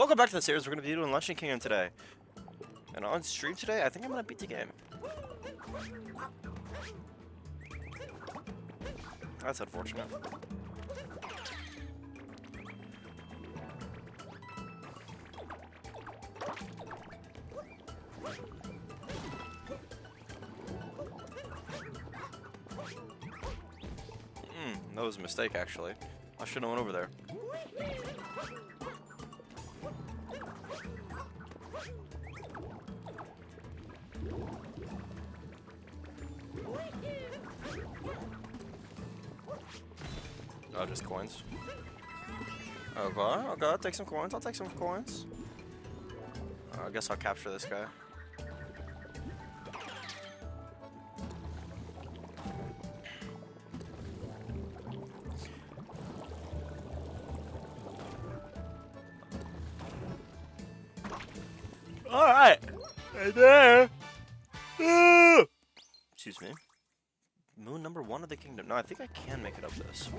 Welcome back to the series. We're going to be doing Luncheon Kingdom today. And on stream today, I think I'm going to beat the game. That's unfortunate. That was a mistake, actually. I shouldn't have went over there. Oh, just coins. Okay, okay, I'll take some coins. I'll take some coins. I guess I'll capture this guy. Alright! Right there! Excuse me. Moon number 1 of the kingdom. No, I think I can make it up this.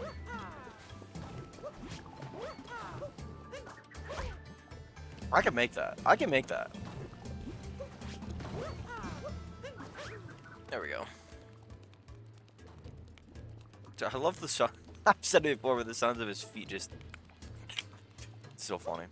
I can make that. I can make that. There we go. I love the sound. I've said it before, but the sounds of his feet just... It's so funny.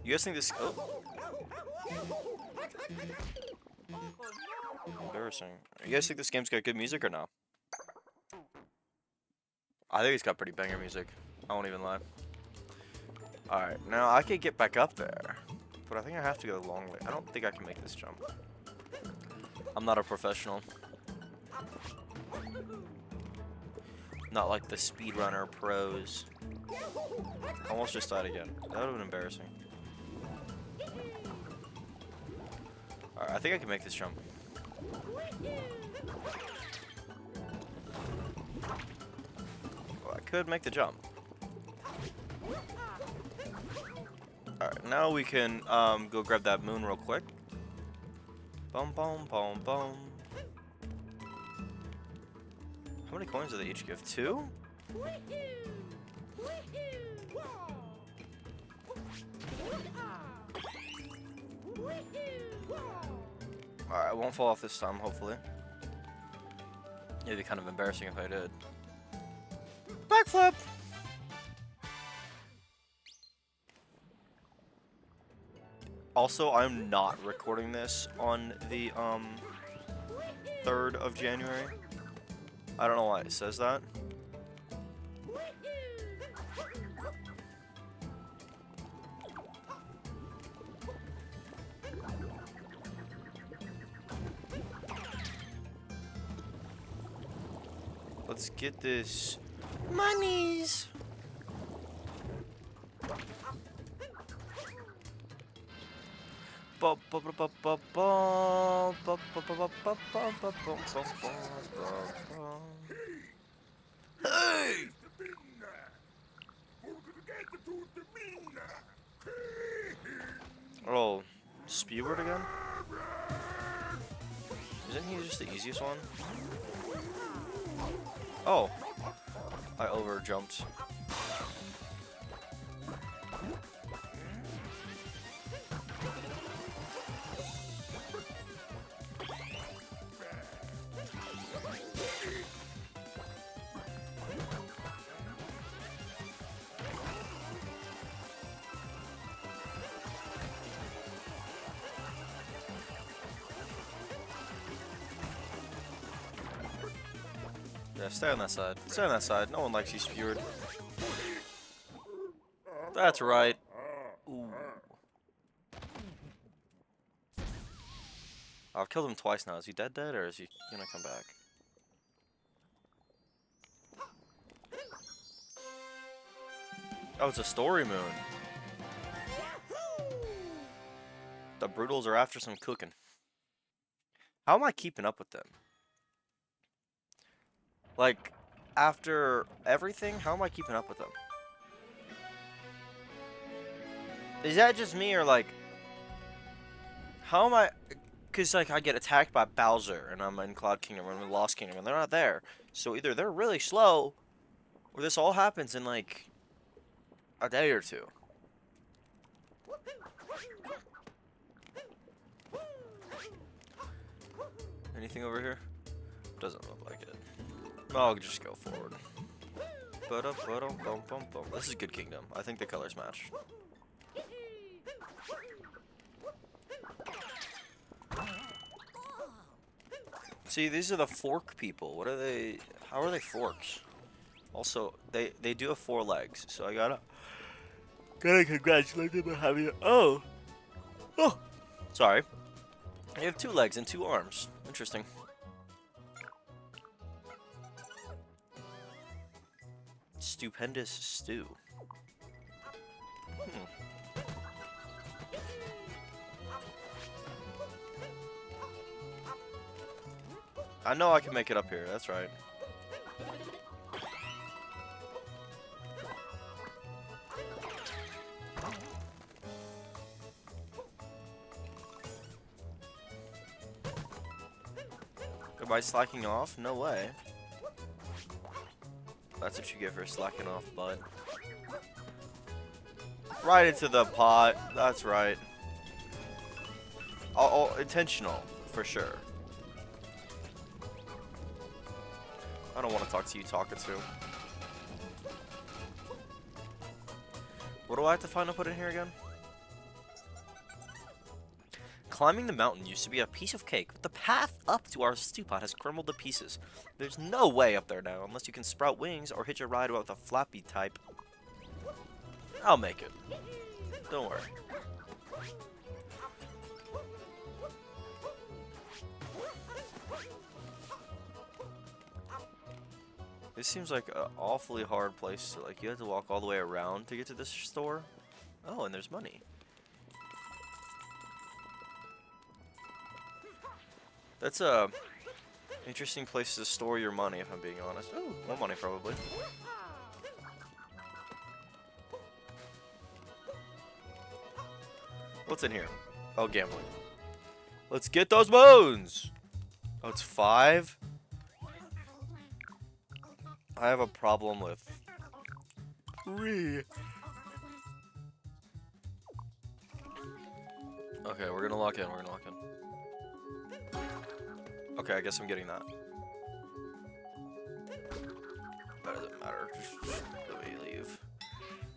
You guys think this? Oh, embarrassing. You guys think this game's got good music or no? I think it's got pretty banger music. I won't even lie. All right, now I could get back up there, but I think I have to go the long way. I don't think I can make this jump. I'm not a professional. Not like the speedrunner pros. Almost just died again. That would have been embarrassing. Alright, I think I can make this jump. Well, I could make the jump. Alright, now we can go grab that moon real quick. Boom, boom, boom, boom. How many coins do they each give? 2? Alright, I won't fall off this time, hopefully. It'd be kind of embarrassing if I did. Backflip! Also, I'm not recording this on the 3rd of January. I don't know why it says that. Let's get this monies. Hey! Oh, Speward again? Isn't he just the easiest one? Oh, I over jumped. Yeah, stay on that side. Stay on that side. No one likes you, Speward. That's right. Ooh. I've killed him twice now. Is he dead or is he gonna come back? Oh, it's a story moon. The Brutals are after some cooking. How am I keeping up with them? Like, after everything, how am I keeping up with them? Is that just me or like, how am I? Because like I get attacked by Bowser and I'm in Cloud Kingdom or I'm in Lost Kingdom and they're not there. So either they're really slow, or this all happens in like a day or two. Anything over here? Doesn't look like it. I'll just go forward. This is good kingdom. I think the colors match. See, these are the fork people. What are they? How are they forks? Also, they do have 4 legs, so I gotta congratulate them on having it. Oh, sorry. They have 2 legs and 2 arms. Interesting. Stupendous stew. I know I can make it up here. That's right. By slacking off? No way. That's what you get for slacking off, bud. Right into the pot. That's right. Intentional, for sure. I don't want to talk to you talking to. What do I have to find to put in here again? Climbing the mountain used to be a piece of cake, but the path up to our stew pot has crumbled to pieces. There's no way up there now, unless you can sprout wings or hitch a ride with a flappy type. I'll make it. Don't worry. This seems like an awfully hard place to, like, you have to walk all the way around to get to this store. Oh, and there's money. That's a interesting place to store your money, if I'm being honest. Oh, more money probably. What's in here? Oh, gambling. Let's get those bones! Oh, it's 5? I have a problem with 3. Okay, we're gonna lock in, Okay, I guess I'm getting that. That doesn't matter. Just let me leave.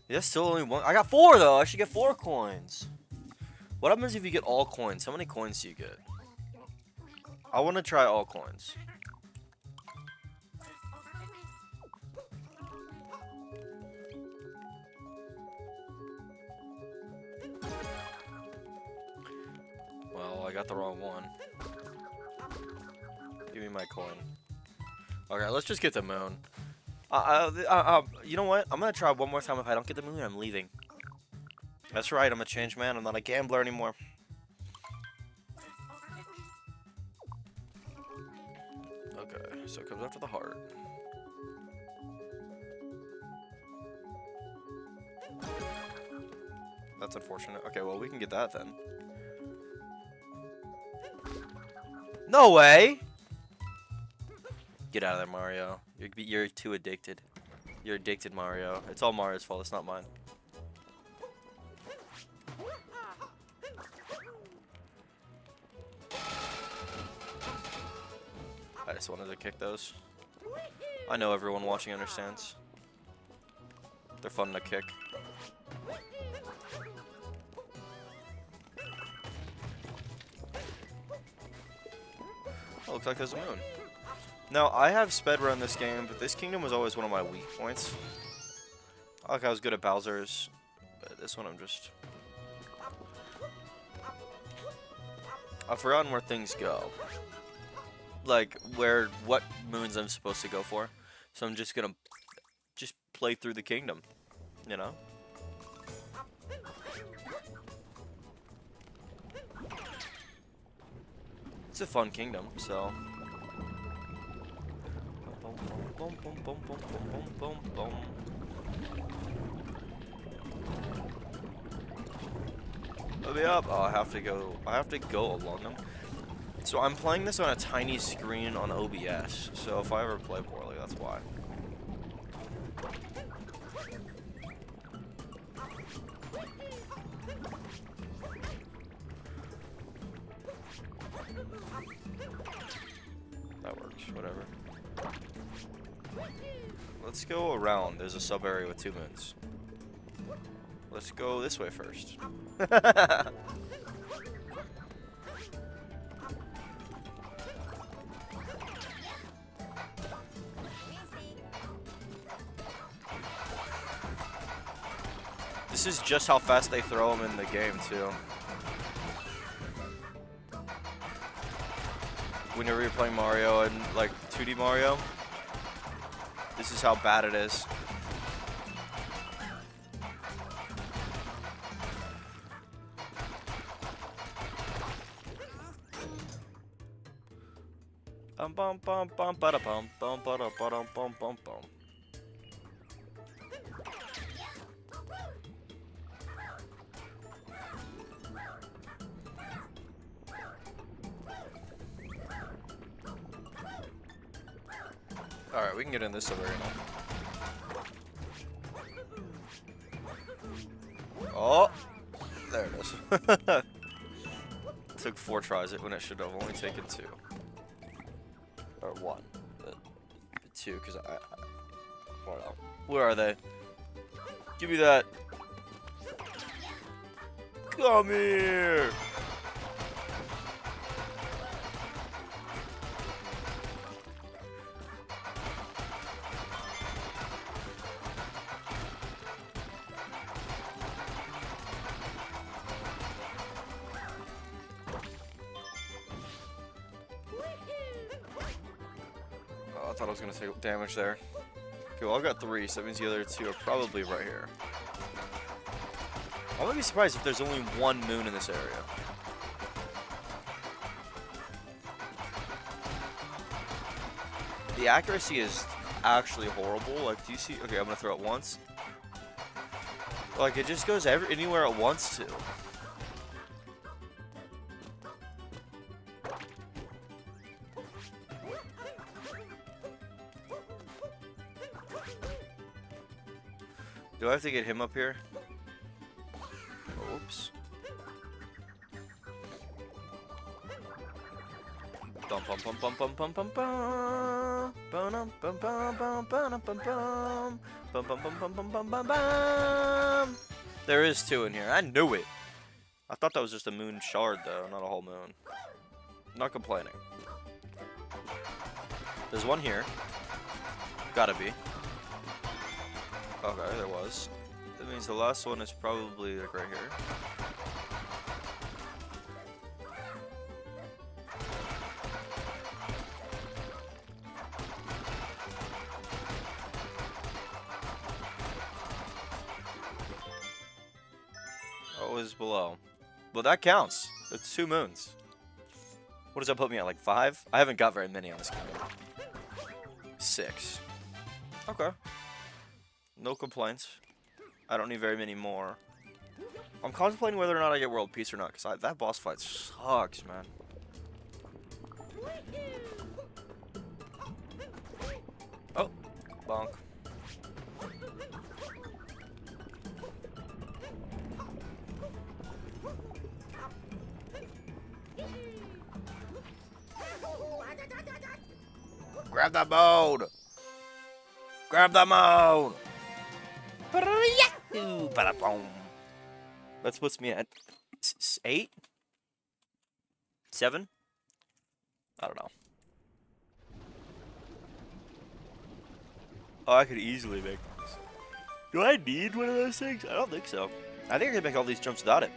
Yeah, still only 1. I got 4 though. I should get 4 coins. What happens if you get all coins? How many coins do you get? I want to try all coins. Well, I got the wrong one. Give me my coin. Okay, let's just get the moon. You know what? I'm gonna try one more time. If I don't get the moon, I'm leaving. That's right. I'm a changed man. I'm not a gambler anymore. Okay, so it comes after the heart. That's unfortunate. Okay, well, we can get that then. No way! Get out of there, Mario. You're too addicted. You're addicted, Mario. It's all Mario's fault. It's not mine. I just wanted to kick those. I know everyone watching understands. They're fun to kick. Oh, looks like there's a moon. Now, I have sped run this game, but this kingdom was always one of my weak points. I was good at Bowser's, but this one I'm just... I've forgotten where things go. Like, what moons I'm supposed to go for. So I'm just gonna play through the kingdom, you know? It's a fun kingdom, so... Let me up. Oh, I have to go along them. So I'm playing this on a tiny screen on OBS. So if I ever play poorly, that's why. That works, whatever. Let's go around. There's a sub area with 2 moons. Let's go this way first. This is just how fast they throw them in the game, too. Whenever you're playing Mario and, like, 2D Mario, this is how bad it is. Bum bum bum bum bada bum bum bada bum bum bum bum. Alright, we can get in this over here now. Oh! There it is. Took 4 tries when it should have only taken 2. Or 1. But 2, because I don't know. Where are they? Give me that! Come here! I thought I was going to take damage there. Okay, well, I've got 3, so that means the other 2 are probably right here. I wouldn't be surprised if there's only 1 moon in this area. The accuracy is actually horrible. Like, do you see? Okay, I'm going to throw it once. Like, it just goes anywhere it wants to. Do I have to get him up here? Oops. Bum bum bum bum bum bum bum bum. Bum bum bum bum bum bum bum bum. Bum bum bum bum bum bum bum bum. There is 2 in here. I knew it. I thought that was just a moon shard though, not a whole moon. Not complaining. There's 1 here. Gotta be. Okay, there was. That means the last one is probably like right here. Oh, is below. Well, that counts. It's 2 moons. What does that put me at, like 5? I haven't got very many on this game. 6. Okay. No complaints. I don't need very many more. I'm contemplating whether or not I get world peace or not, because that boss fight sucks, man. Oh, bonk. Grab that mode! Grab that mode! That puts me at 8? 7? I don't know. Oh, I could easily make this. Do I need one of those things? I don't think so. I think I can make all these jumps without it.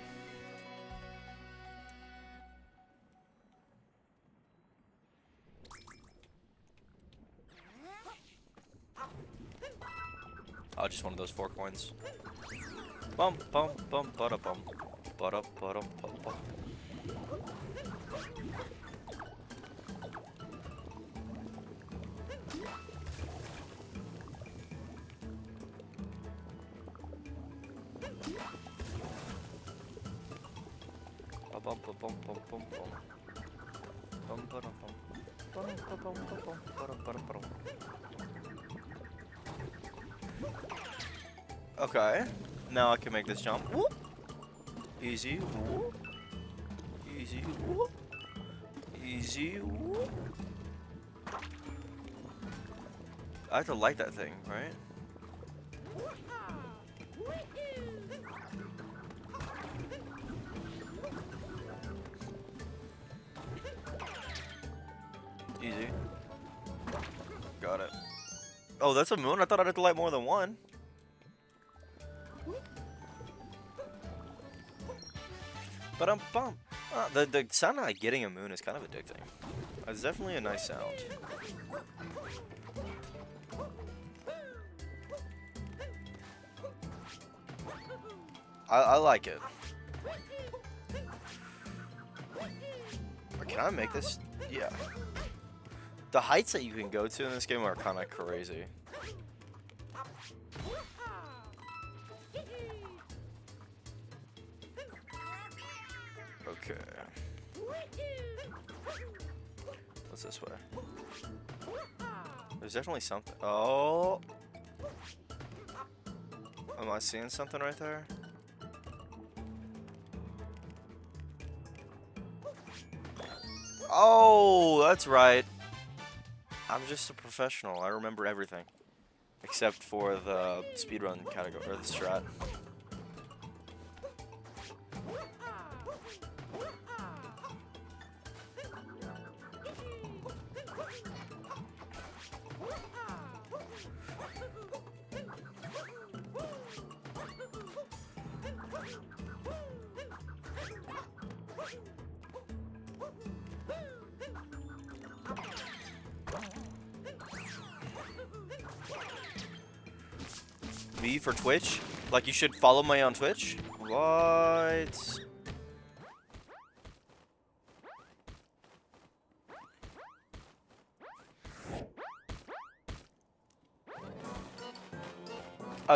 Oh, just one of those 4 coins. Bum bum bum bada bum bada bada bum bum. Okay, now I can make this jump. Whoop. Easy. Whoop. Easy. Whoop. Easy. Whoop. I have to light that thing, right? Easy. Got it. Oh, that's a moon? I thought I'd have to light more than one. But bum. The sound of like getting a moon is kind of addicting. It's definitely a nice sound. I like it. Can I make this? Yeah. The heights that you can go to in this game are kind of crazy. Okay. What's this way? There's definitely something. Oh. Am I seeing something right there? Oh, that's right. I'm just a professional. I remember everything. Except for the speedrun category, or the strat. V for Twitch? Like you should follow me on Twitch? What?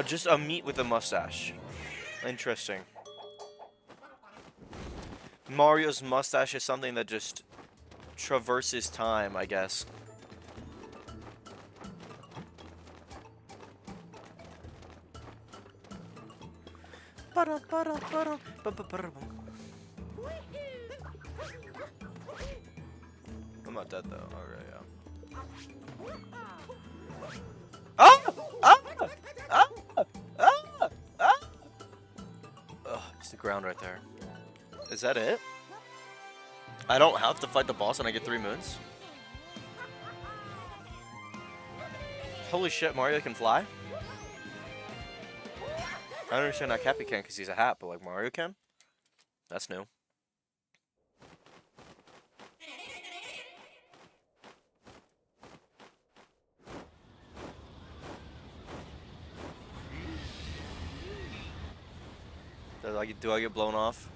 Just a meat with a mustache. Interesting. Mario's mustache is something that just traverses time, I guess. I'm not dead though. Alright, yeah. Ah! Ah! Ah! Ah! Ah! Ugh, it's the ground right there. Is that it? I don't have to fight the boss and I get 3 moons? Holy shit, Mario can fly? I understand how Cappy can because he's a hat, but like Mario can? That's new. Do I get blown off?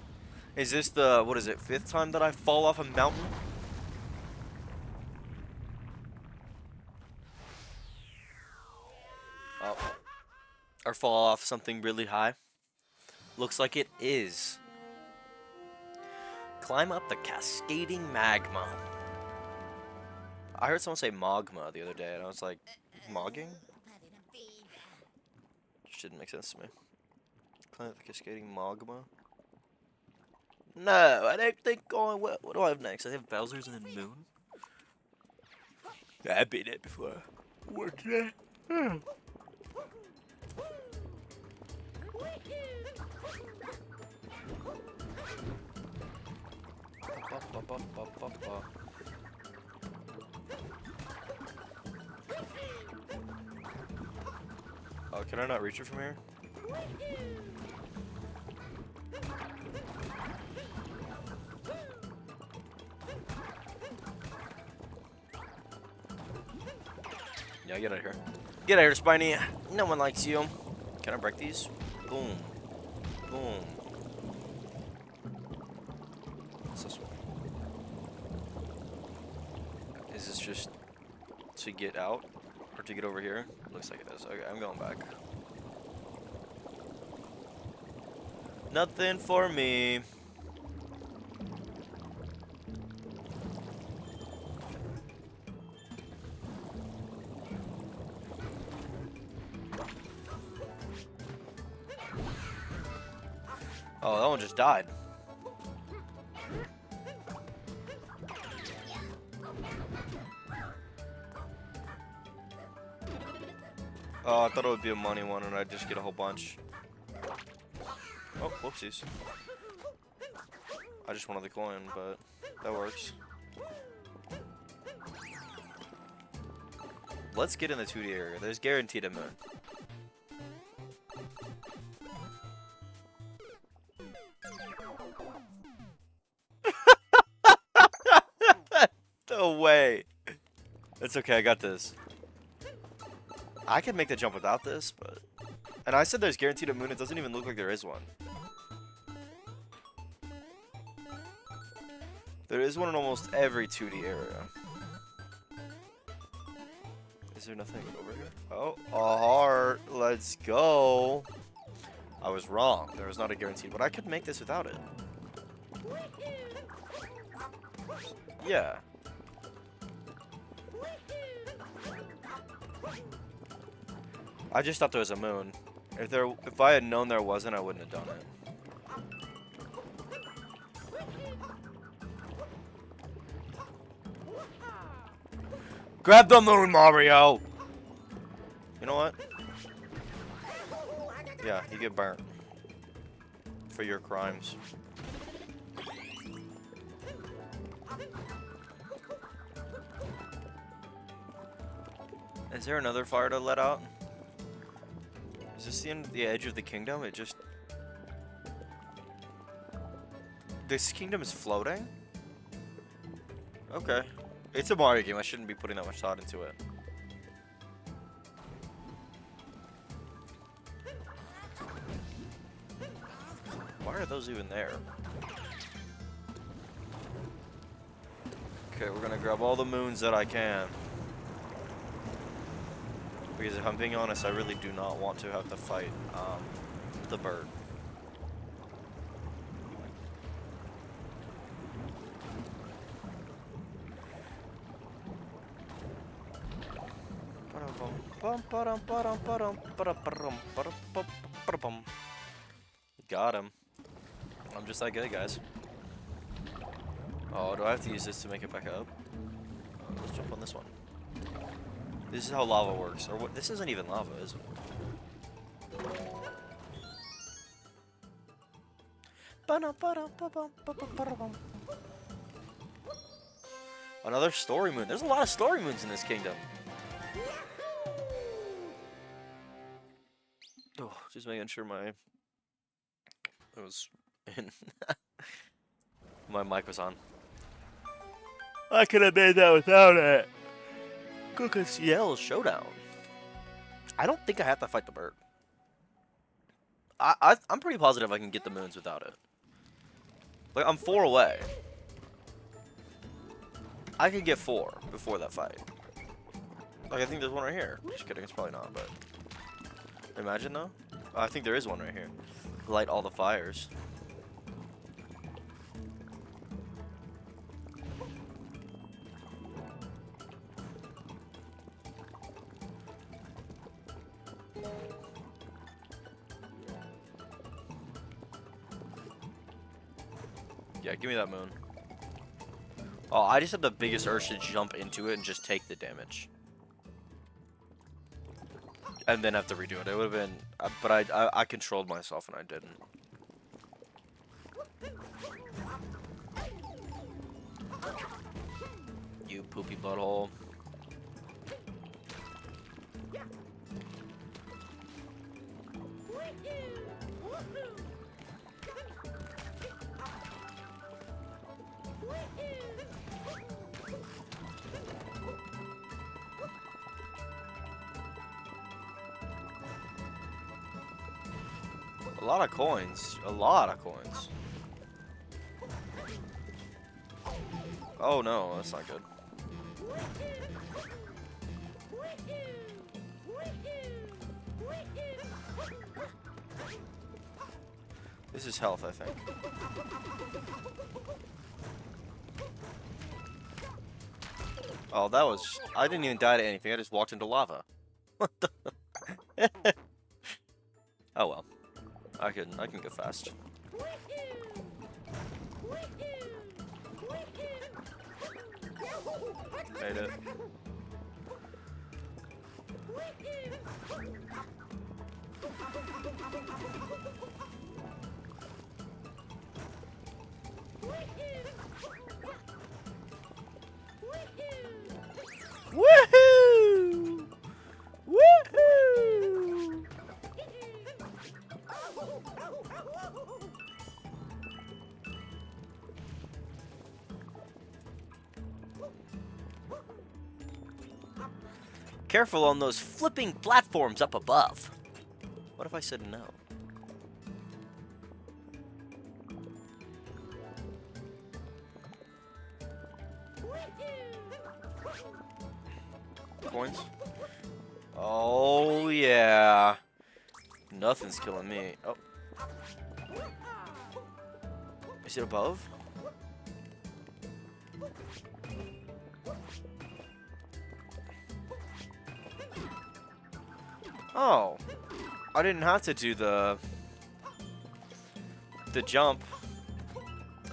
Is this the, what is it, 5th time that I fall off a mountain? Oh. Or fall off something really high? Looks like it is. Climb up the cascading magma. I heard someone say magma the other day, and I was like, mogging? Which didn't make sense to me. Climb up the cascading magma? No, I don't think going well. What do I have next? I have Bowser's and then Moon. Yeah, I've been there before. Work there. Oh, can I not reach it from here? Yeah, get out of here. Get out of here, Spiny. No one likes you. Can I break these? Boom. Boom. What's this one? Is this just to get out? Or to get over here? Looks like it is. Okay, I'm going back. Nothing for me. Oh, that one just died. Oh, I thought it would be a money one and I'd just get a whole bunch. Oh, whoopsies. I just wanted the coin, but that works. Let's get in the 2D area. There's guaranteed a moon. No way. It's okay, I got this. I can make the jump without this, but... And I said there's guaranteed a moon, it doesn't even look like there is one. There is one in almost every 2D area. Is there nothing over here? Oh, a heart. Let's go. I was wrong. There was not a guaranteed, but I could make this without it. Yeah. I just thought there was a moon. If I had known there wasn't, I wouldn't have done it. Grab the moon, Mario! You know what? Yeah, you get burnt. For your crimes. Is there another fire to let out? Is this the edge of the kingdom? It just... This kingdom is floating? Okay. It's a Mario game. I shouldn't be putting that much thought into it. Why are those even there? Okay, we're gonna grab all the moons that I can. Because if I'm being honest, I really do not want to have to fight the bird. Got him. I'm just that good, guys. Oh, do I have to use this to make it back up? Let's jump on this one. This is how lava works. Or what? This isn't even lava, is it? Another story moon. There's a lot of story moons in this kingdom. Oh, just making sure it was in. My mic was on. I could have made that without it. Cook CL Showdown. I don't think I have to fight the bird. I'm pretty positive I can get the moons without it. Like, I'm 4 away. I could get 4 before that fight. Like, I think there's one right here. Just kidding, it's probably not, but... Imagine, though. I think there is one right here. Light all the fires. Yeah, give me that moon. Oh, I just had the biggest urge to jump into it and just take the damage. And then have to redo it. It would have been... but I controlled myself and I didn't. You poopy butthole. A lot of coins. A lot of coins. Oh no, that's not good. This is health, I think. Oh, that was... I didn't even die to anything. I just walked into lava. What the... Oh well. I can go fast. Made it. Woohoo! Woohoo! Careful on those flipping platforms up above. What if I said no? Coins? Oh, yeah. Nothing's killing me. Oh. Is it above? Oh. I didn't have to do the jump.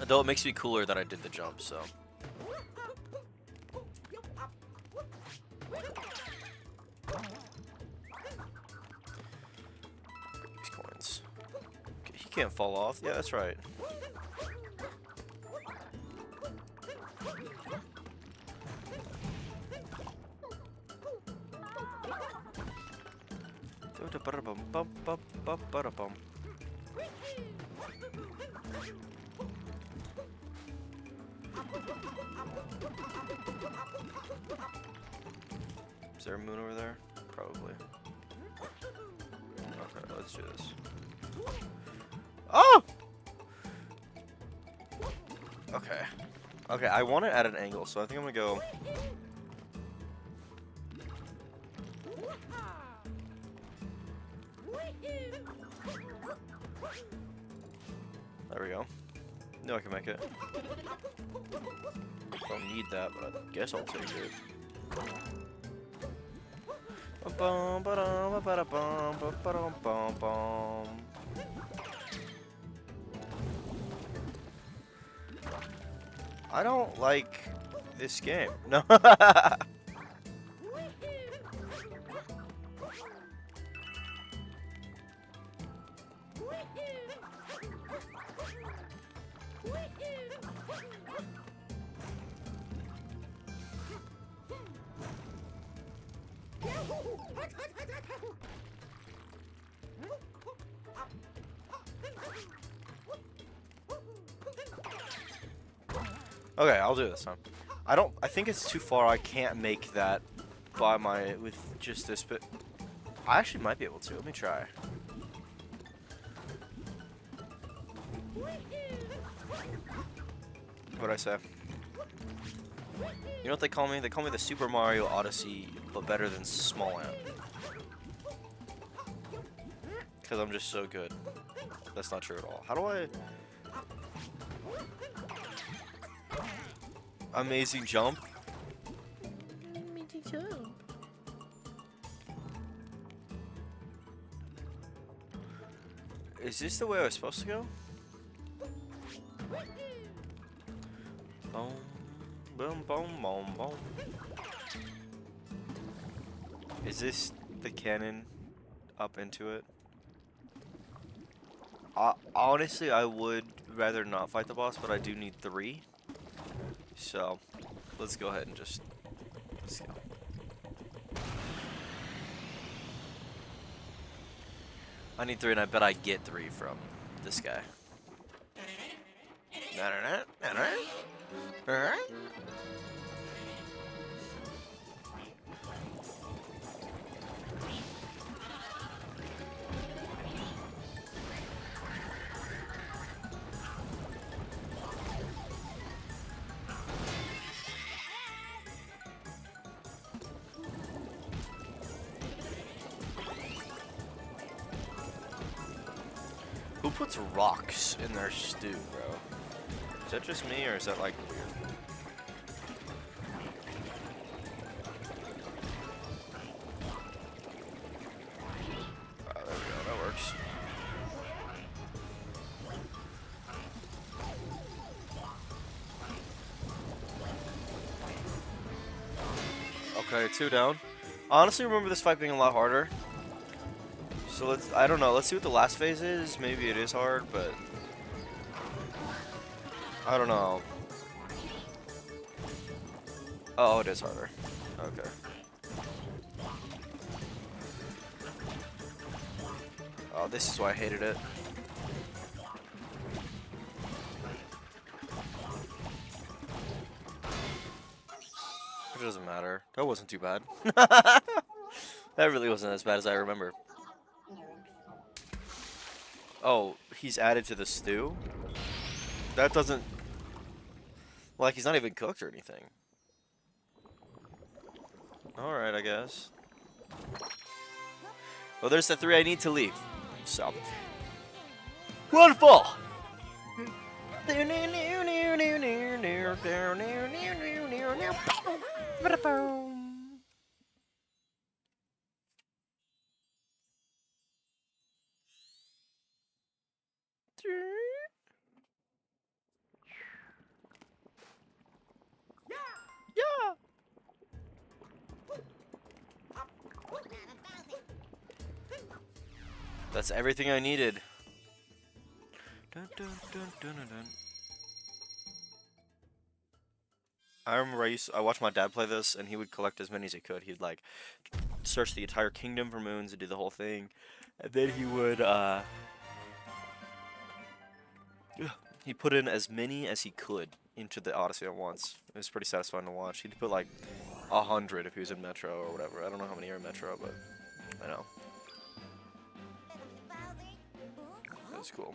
Though it makes me cooler that I did the jump, so. These coins. He can't fall off. Yeah, that's right. Is there a moon over there? Probably. Okay, let's do this. Oh! Okay. Okay, I want it at an angle, so I think I'm gonna go. There we go. No, I can make it. Don't need that, but I guess I'll take it. I don't like this game. No. Okay, I'll do it this time. I think it's too far. I can't make that with just this bit. I actually might be able to. Let me try. What'd I say? You know what they call me? They call me the Super Mario Odyssey, but better than Small Ant. Because I'm just so good. That's not true at all. How do I... Amazing jump. Amazing jump. Is this the way I was supposed to go? Boom, boom, boom, boom, boom. Is this the cannon up into it? Honestly, I would rather not fight the boss, but I do need 3. So, let's go ahead and just... Let's go. I need 3, and I bet I get 3 from this guy. Who puts rocks in their stew, bro? Is that just me, or is that like weird? There we go, that works. Okay, 2 down. Honestly, remember this fight being a lot harder. So I don't know, let's see what the last phase is. Maybe it is hard, but I don't know. Oh, it is harder. Okay. Oh, this is why I hated it. It doesn't matter. That wasn't too bad. That really wasn't as bad as I remember. Oh, he's added to the stew? That doesn't... Like, he's not even cooked or anything. Alright, I guess. Well, there's the 3 I need to leave. So. Wonderful! Yeah! That's everything I needed. Dun, dun, dun, dun, dun, dun. I remember I watched my dad play this, and he would collect as many as he could. He'd like search the entire kingdom for moons and do the whole thing, and then he would he put in as many as he could into the Odyssey at once. It was pretty satisfying to watch. He'd put like 100 if he was in Metro or whatever. I don't know how many are in Metro, but I know. That was cool.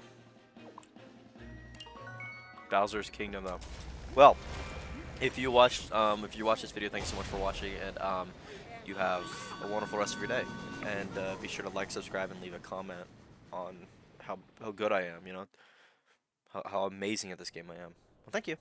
Bowser's Kingdom, though. Well, if you watched this video, thanks so much for watching, and you have a wonderful rest of your day. And be sure to like, subscribe, and leave a comment on how good I am. You know, how amazing at this game I am. Well, thank you.